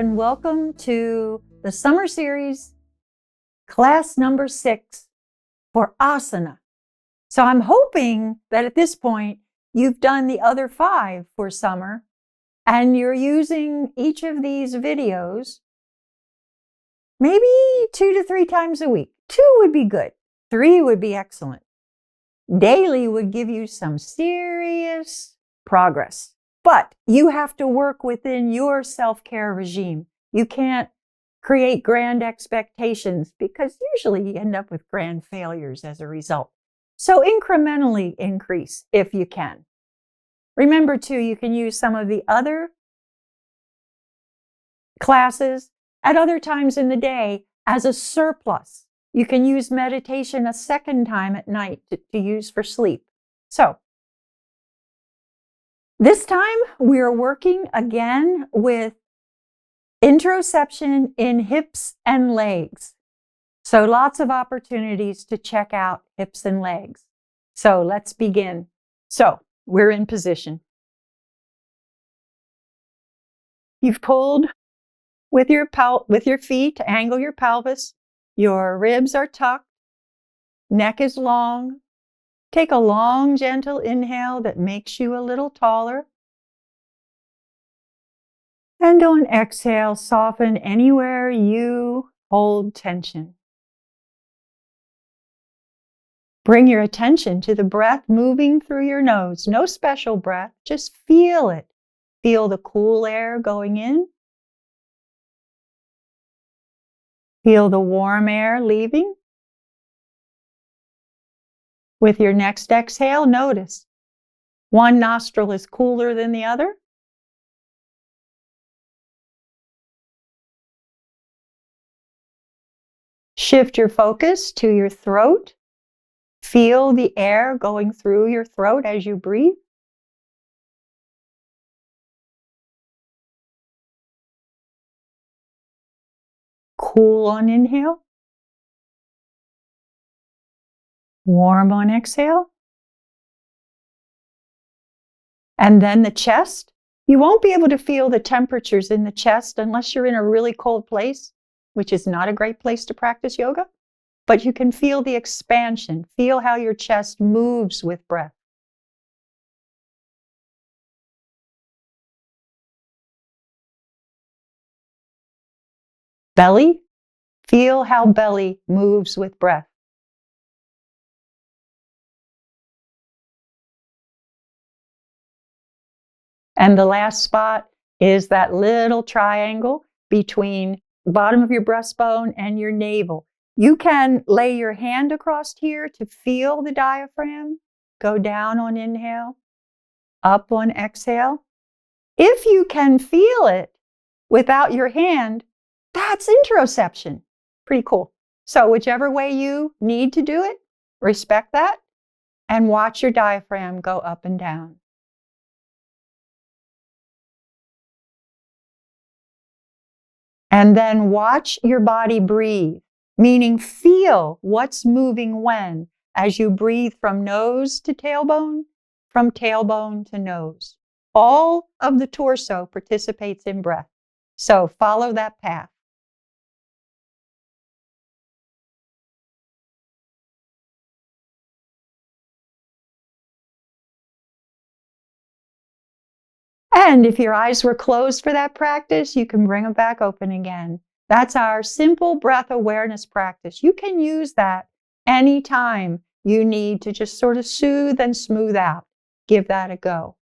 and welcome to the summer series, class number 6 for Asana. So I'm hoping that at this point you've done the other 5 for summer and you're using each of these videos maybe 2 to 3 times a week. 2 would be good. 3 would be excellent. Daily would give you some serious progress. But you have to work within your self-care regime. You can't create grand expectations because usually you end up with grand failures as a result. So incrementally increase if you can. Remember too, you can use some of the other classes at other times in the day as a surplus. You can use meditation a second time at night to use for sleep. So this time we are working again with interoception in hips and legs. So lots of opportunities to check out hips and legs. So let's begin. So we're in position. You've pulled with your feet to angle your pelvis. Your ribs are tucked. Neck is long. Take a long, gentle inhale that makes you a little taller. And on exhale, soften anywhere you hold tension. Bring your attention to the breath moving through your nose. No special breath, just feel it. Feel the cool air going in. Feel the warm air leaving. With your next exhale, notice one nostril is cooler than the other. Shift your focus to your throat. Feel the air going through your throat as you breathe. Cool on inhale. Warm on exhale. And then the chest. You won't be able to feel the temperatures in the chest unless you're in a really cold place, which is not a great place to practice yoga. But you can feel the expansion. Feel how your chest moves with breath. Belly. Feel how belly moves with breath. And the last spot is that little triangle between the bottom of your breastbone and your navel. You can lay your hand across here to feel the diaphragm. Go down on inhale, up on exhale. If you can feel it without your hand, that's interoception. Pretty cool. So whichever way you need to do it, respect that and watch your diaphragm go up and down. And then watch your body breathe, meaning feel what's moving when as you breathe from nose to tailbone, from tailbone to nose. All of the torso participates in breath. So follow that path. And if your eyes were closed for that practice, you can bring them back open again. That's our simple breath awareness practice. You can use that anytime you need to just sort of soothe and smooth out. Give that a go.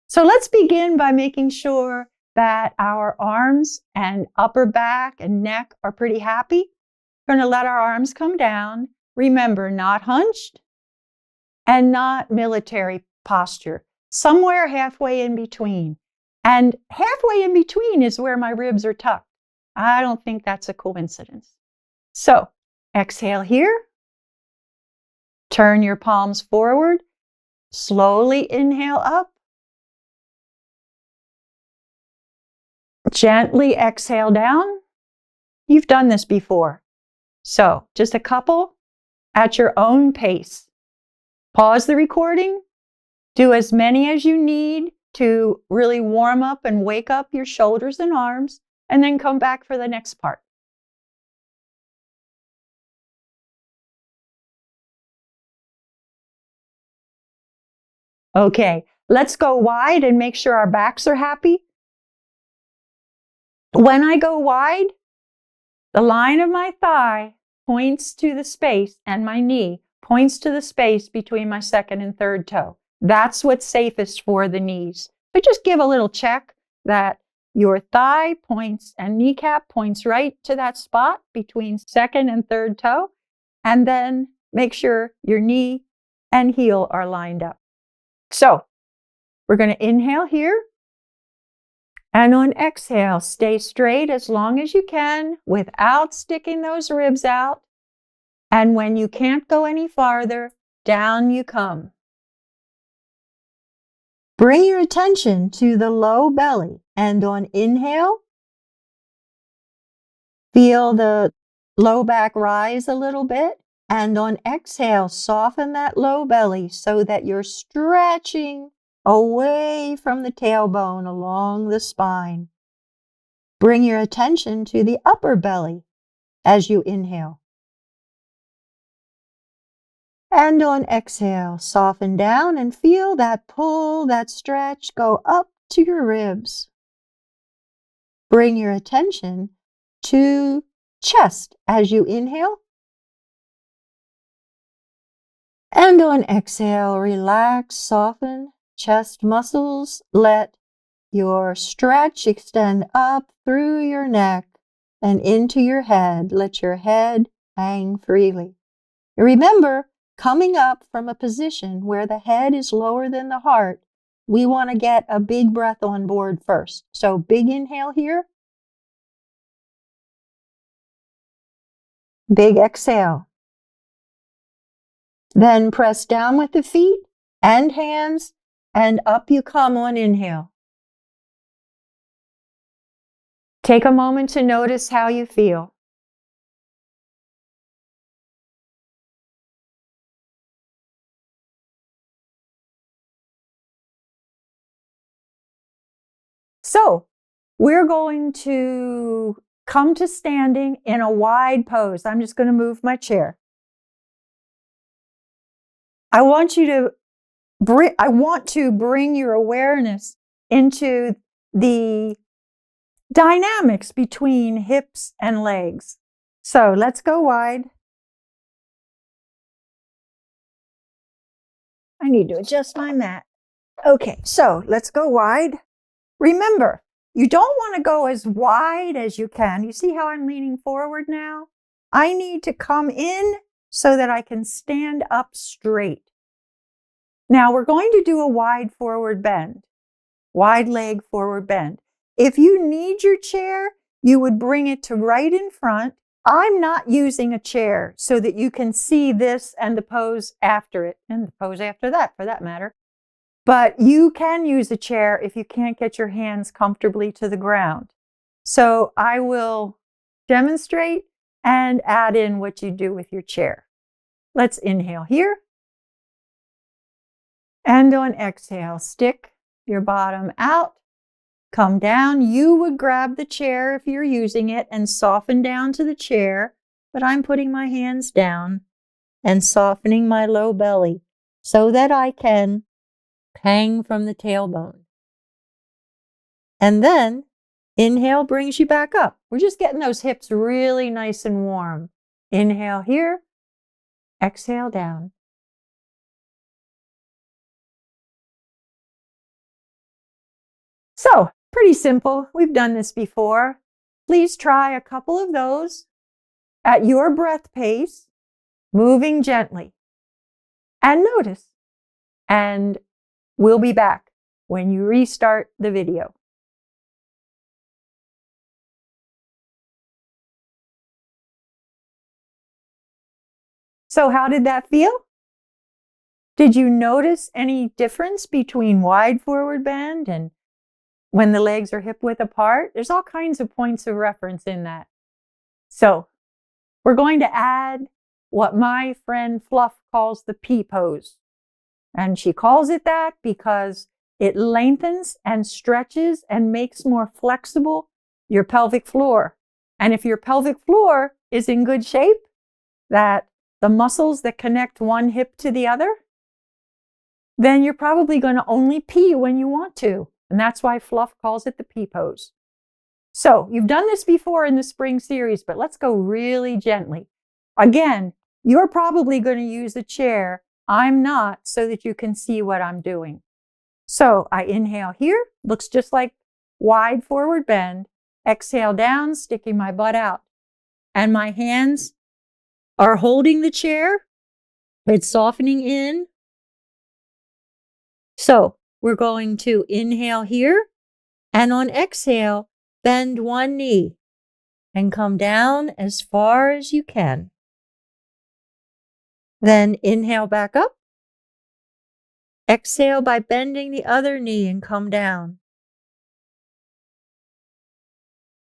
So let's begin by making sure that our arms and upper back and neck are pretty happy. We're going to let our arms come down. Remember, not hunched and not military posture. Somewhere halfway in between. And halfway in between is where my ribs are tucked. I don't think that's a coincidence. So exhale here. Turn your palms forward. Slowly inhale up. Gently exhale down. You've done this before. So just a couple at your own pace. Pause the recording. Do as many as you need to really warm up and wake up your shoulders and arms, and then come back for the next part. Okay, let's go wide and make sure our backs are happy. When I go wide, the line of my thigh points to the space, and my knee points to the space between my second and third toe. That's what's safest for the knees. But just give a little check that your thigh points and kneecap points right to that spot between second and third toe. And then make sure your knee and heel are lined up. So we're going to inhale here. And on exhale, stay straight as long as you can without sticking those ribs out. And when you can't go any farther, down you come. Bring your attention to the low belly, and on inhale, feel the low back rise a little bit, and on exhale, soften that low belly so that you're stretching away from the tailbone along the spine. Bring your attention to the upper belly as you inhale. And on exhale, soften down and feel that pull, that stretch go up to your ribs. Bring your attention to chest as you inhale. And on exhale, relax, soften chest muscles. Let your stretch extend up through your neck and into your head. Let your head hang freely. Remember, coming up from a position where the head is lower than the heart, we want to get a big breath on board first. So big inhale here. Big exhale. Then press down with the feet and hands, and up you come on inhale. Take a moment to notice how you feel. So, we're going to come to standing in a wide pose. I'm just going to move my chair. I want to bring your awareness into the dynamics between hips and legs. So let's go wide. I need to adjust my mat. Okay, so let's go wide. Remember, you don't want to go as wide as you can. You see how I'm leaning forward now? I need to come in so that I can stand up straight. Now we're going to do a wide forward bend, wide leg forward bend. If you need your chair, you would bring it to right in front. I'm not using a chair so that you can see this and the pose after it, and the pose after that, for that matter. But you can use a chair if you can't get your hands comfortably to the ground. So I will demonstrate and add in what you do with your chair. Let's inhale here. And on exhale, stick your bottom out. Come down. You would grab the chair if you're using it and soften down to the chair. But I'm putting my hands down and softening my low belly so that I can hang from the tailbone. And then inhale brings you back up. We're just getting those hips really nice and warm. Inhale here. Exhale down. So, pretty simple. We've done this before. Please try a couple of those at your breath pace, moving gently. And notice. And we'll be back when you restart the video. So, how did that feel? Did you notice any difference between wide forward bend and when the legs are hip width apart? There's all kinds of points of reference in that. So we're going to add what my friend Fluff calls the P pose. And she calls it that because It lengthens and stretches and makes more flexible your pelvic floor. And if your pelvic floor is in good shape, that the muscles that connect one hip to the other, then you're probably going to only pee when you want to. And that's why Fluff calls it the pee pose. So you've done this before in the spring series, but let's go really gently. Again, you're probably going to use a chair. I'm not, so that you can see what I'm doing. So I inhale here, looks just like wide forward bend. Exhale down, sticking my butt out. And my hands are holding the chair. It's softening in. So we're going to inhale here, and on exhale, bend one knee and come down as far as you can. Then inhale back up. Exhale by bending the other knee and come down.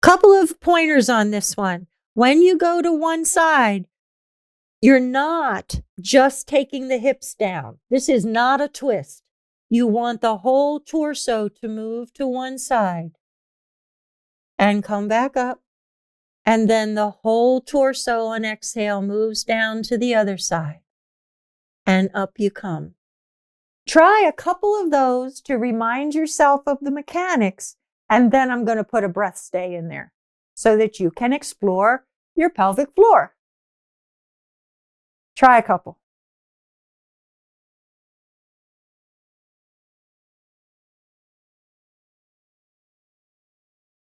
Couple of pointers on this one. When you go to one side, you're not just taking the hips down. This is not a twist. You want the whole torso to move to one side and come back up. And then the whole torso on exhale moves down to the other side. And up you come. Try a couple of those to remind yourself of the mechanics, and then I'm going to put a breath stay in there so that you can explore your pelvic floor. Try a couple.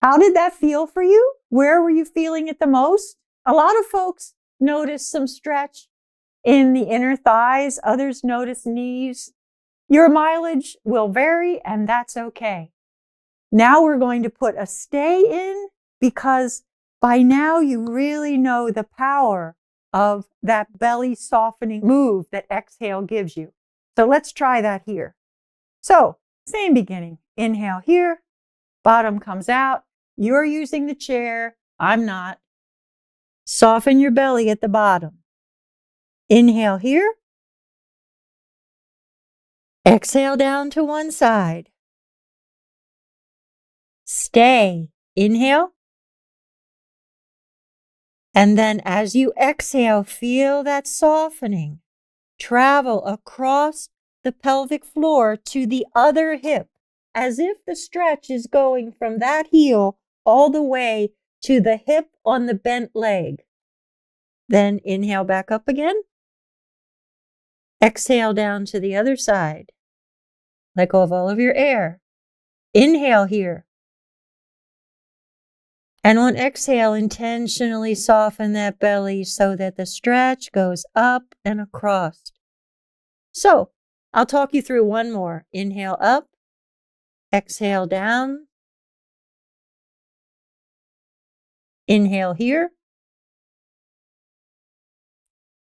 How did that feel for you? Where were you feeling it the most? A lot of folks notice some stretch in the inner thighs. Others notice knees. Your mileage will vary, and that's okay. Now we're going to put a stay in, because by now you really know the power of that belly softening move that exhale gives you. So let's try that here. So same beginning. Inhale here, bottom comes out. You're using the chair. I'm not. Soften your belly at the bottom. Inhale here. Exhale down to one side. Stay. Inhale. And then as you exhale, feel that softening. Travel across the pelvic floor to the other hip, as if the stretch is going from that heel all the way to the hip on the bent leg. Then inhale back up again. Exhale down to the other side. Let go of all of your air. Inhale here. And on exhale, intentionally soften that belly so that the stretch goes up and across. So I'll talk you through one more. Inhale up. Exhale down. Inhale here.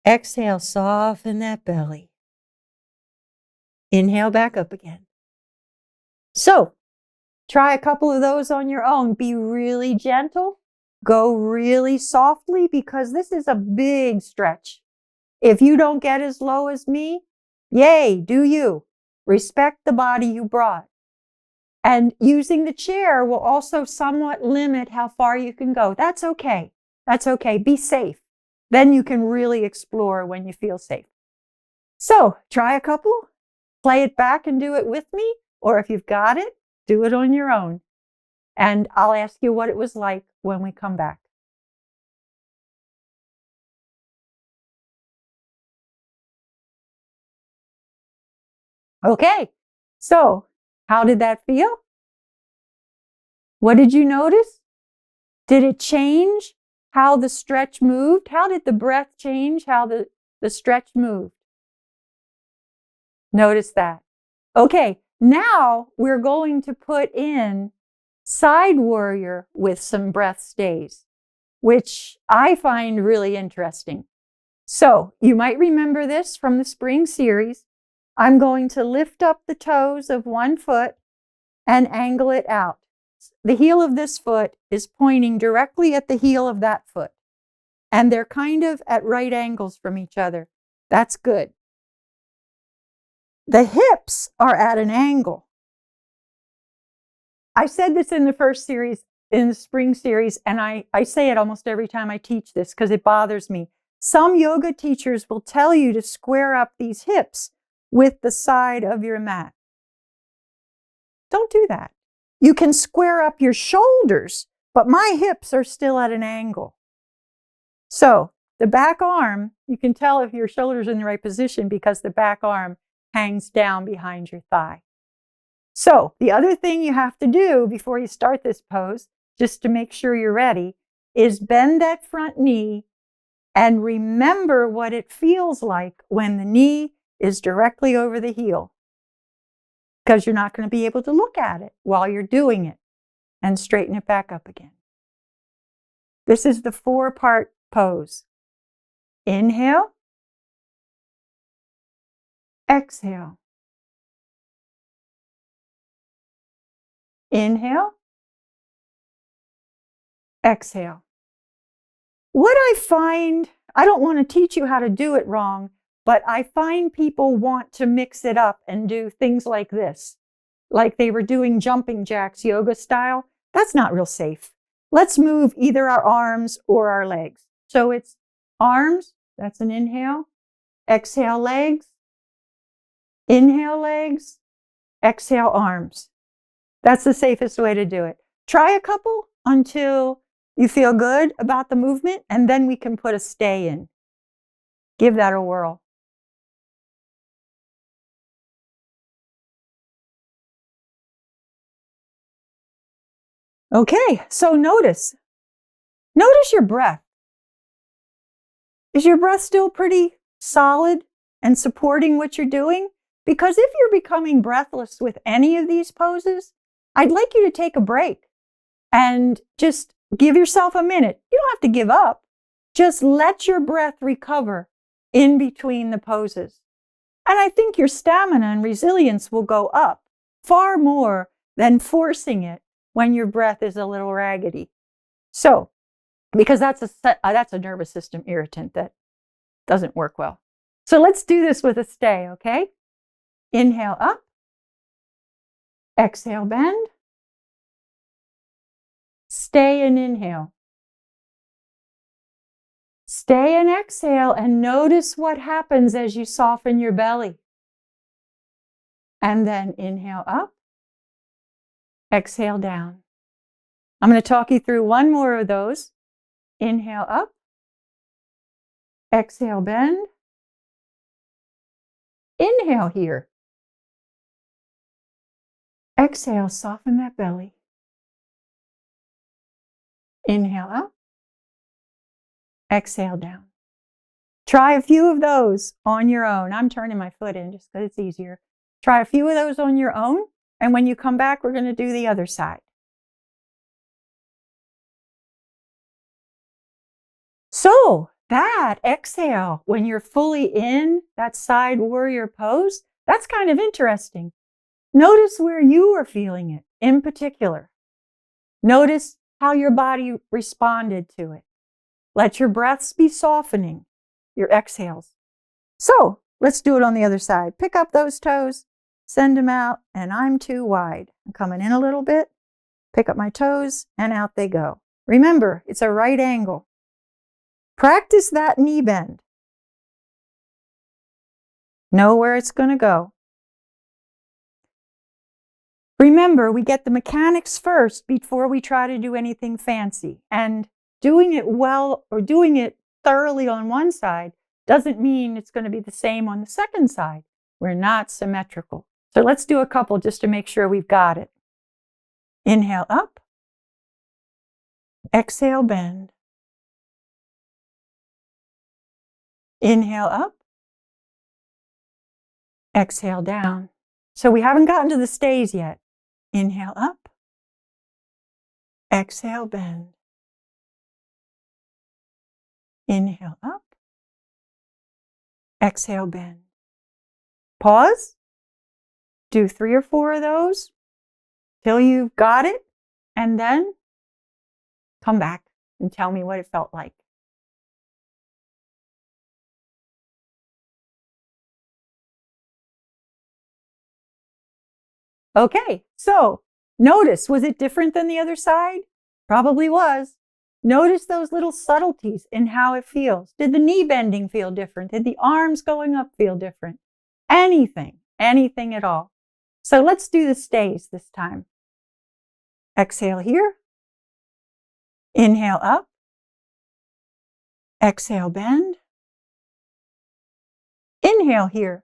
Exhale, soften that belly. Inhale back up again. So try a couple of those on your own. Be really gentle. Go really softly, because this is a big stretch. If you don't get as low as me, yay, do you. Respect the body you brought. And using the chair will also somewhat limit how far you can go. That's okay. That's okay. Be safe. Then you can really explore when you feel safe. So try a couple, play it back and do it with me, or if you've got it, do it on your own. And I'll ask you what it was like when we come back. Okay, so how did that feel? What did you notice? Did it change how the stretch moved? How did the breath change how the stretch moved? Notice that. Okay, now we're going to put in side warrior with some breath stays, which I find really interesting. So you might remember this from the spring series. I'm going to lift up the toes of one foot and angle it out. The heel of this foot is pointing directly at the heel of that foot, and they're kind of at right angles from each other. That's good. The hips are at an angle. I said this in the first series, in the spring series, and I say it almost every time I teach this because it bothers me. Some yoga teachers will tell you to square up these hips with the side of your mat. Don't do that. You can square up your shoulders, but my hips are still at an angle. So the back arm, you can tell if your shoulder's in the right position because the back arm hangs down behind your thigh. So the other thing you have to do before you start this pose, just to make sure you're ready, is bend that front knee and remember what it feels like when the knee is directly over the heel, because you're not going to be able to look at it while you're doing it, and straighten it back up again. This is the 4-part pose. Inhale, exhale. Inhale, exhale. What I find, I don't want to teach you how to do it wrong, but I find people want to mix it up and do things like this, like they were doing jumping jacks yoga style. That's not real safe. Let's move either our arms or our legs. So it's arms, that's an inhale, exhale legs, inhale legs, exhale arms. That's the safest way to do it. Try a couple until you feel good about the movement, and then we can put a stay in. Give that a whirl. Okay, so notice your breath. Is your breath still pretty solid and supporting what you're doing? Because if you're becoming breathless with any of these poses, I'd like you to take a break and just give yourself a minute. You don't have to give up. Just let your breath recover in between the poses. And I think your stamina and resilience will go up far more than forcing it when your breath is a little raggedy. So, because that's a nervous system irritant that doesn't work well. So let's do this with a stay, okay? Inhale up. Exhale, bend. Stay and inhale. Stay and exhale, and notice what happens as you soften your belly. And then inhale up. Exhale down. I'm going to talk you through one more of those. Inhale up. Exhale, bend. Inhale here. Exhale, soften that belly. Inhale up. Exhale down. Try a few of those on your own. I'm turning my foot in just because it's easier. Try a few of those on your own, and when you come back, we're going to do the other side. So that exhale, when you're fully in that side warrior pose, that's kind of interesting. Notice where you are feeling it in particular. Notice how your body responded to it. Let your breaths be softening, your exhales. So let's do it on the other side. Pick up those toes, send them out, and I'm too wide. I'm coming in a little bit, pick up my toes, and out they go. Remember, it's a right angle. Practice that knee bend. Know where it's going to go. Remember, we get the mechanics first before we try to do anything fancy. And doing it well or doing it thoroughly on one side doesn't mean it's going to be the same on the second side. We're not symmetrical. So let's do a couple just to make sure we've got it. Inhale up. Exhale, bend. Inhale up. Exhale down. So we haven't gotten to the stays yet. Inhale up. Exhale, bend. Inhale up. Exhale, bend. Pause. Do 3 or 4 of those till you've got it, and then come back and tell me what it felt like. Okay, so Notice, was it different than the other side? Probably was. Notice those little subtleties in how it feels. Did the knee bending feel different? Did the arms going up feel different? Anything at all. So let's do the stays this time. Exhale here. Inhale up. Exhale, bend. Inhale here.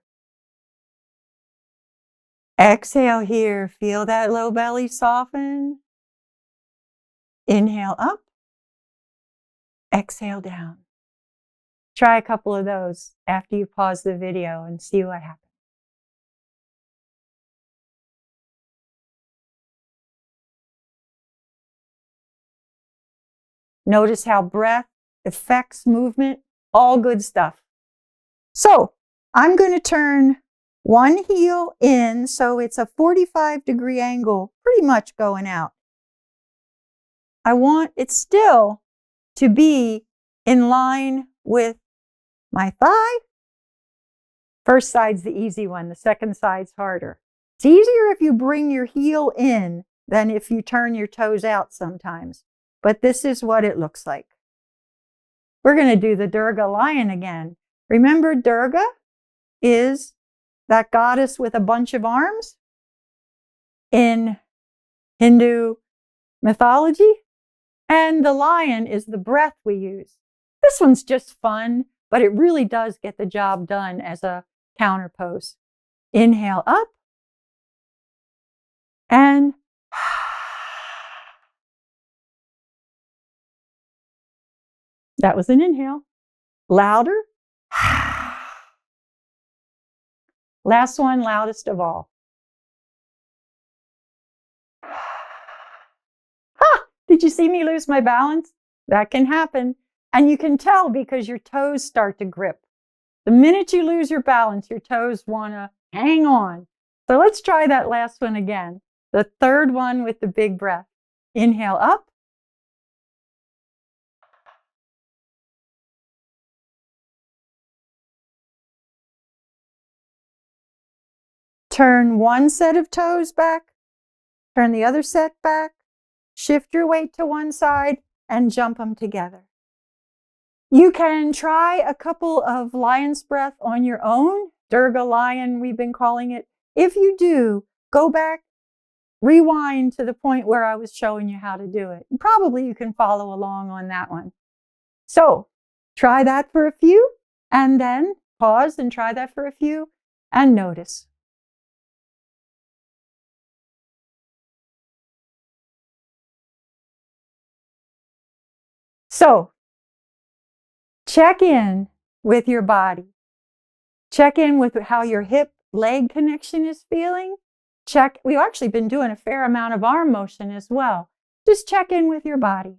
Exhale here. Feel that low belly soften. Inhale up. Exhale down. Try a couple of those after you pause the video and see what happens. Notice how breath affects movement, all good stuff. So I'm going to turn one heel in so it's a 45-degree angle, pretty much going out. I want it still to be in line with my thigh. First side's the easy one, the second side's harder. It's easier if you bring your heel in than if you turn your toes out sometimes. But this is what it looks like. We're going to do the Durga lion again. Remember, Durga is that goddess with a bunch of arms in Hindu mythology. And the lion is the breath we use. This one's just fun, but it really does get the job done as a counter pose. Inhale up and that was an inhale. Louder. Last one, loudest of all. Did you see me lose my balance? That can happen. And you can tell because your toes start to grip. The minute you lose your balance, your toes want to hang on. So let's try that last one again. The third one with the big breath. Inhale up. Turn one set of toes back. Turn the other set back. Shift your weight to one side and jump them together. You can try a couple of lion's breath on your own, Durga lion, we've been calling it. If you do, go back, rewind to the point where I was showing you how to do it. And probably you can follow along on that one. So try that for a few and then pause and try that for a few and notice. So check in with your body. Check in with how your hip-leg connection is feeling. We've actually been doing a fair amount of arm motion as well. Just check in with your body.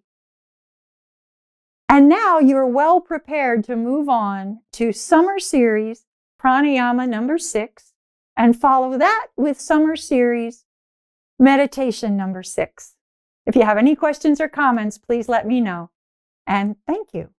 And now you're well prepared to move on to summer series, pranayama number 6, and follow that with summer series, meditation number 6. If you have any questions or comments, please let me know. And thank you.